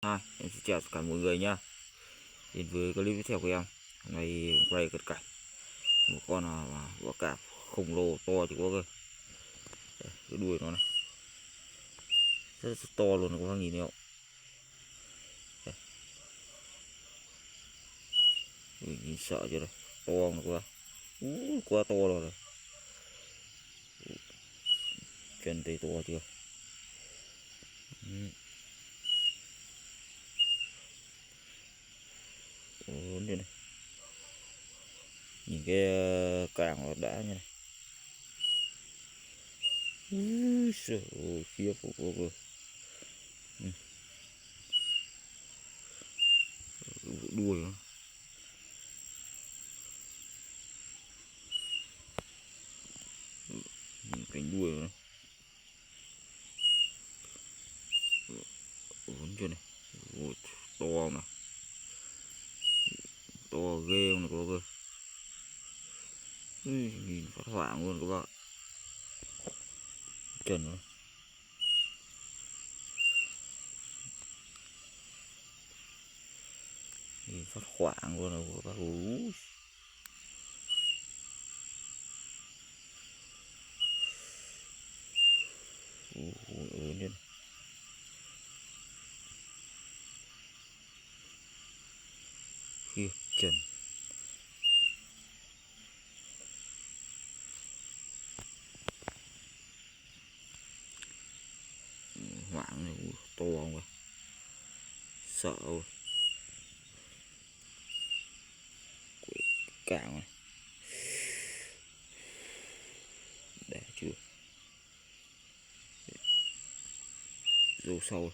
Hi, em xin chào tất cả mọi người nha. Đến với clip tiếp theo của em. Hôm nay quay cận cảnh một con bọ cạp khổng lồ to chứ có cơ. Đây, cái đuôi nó này rất to luôn, các bác nhìn thấy không? Đây. Nhìn sợ chưa đây, to không các bác? Quá to rồi. Chân tay to chưa? Lớn như này. Nhìn cái càng nó đã như này. Trời ơi, khiếp của cô cơ. Đuôi nó. Nhìn cánh đuôi nó. Lớn chưa này. Ôi, to này. To ghê không này cô cơ. Nhìn phát hoảng luôn các bạn. Trần nó. Nhìn phát hoảng luôn rồi các bạn. Lớn lên. Kia trần. Hoảng này, to không rồi. Sợ rồi. Cạo này. Để chưa. Dâu sâu.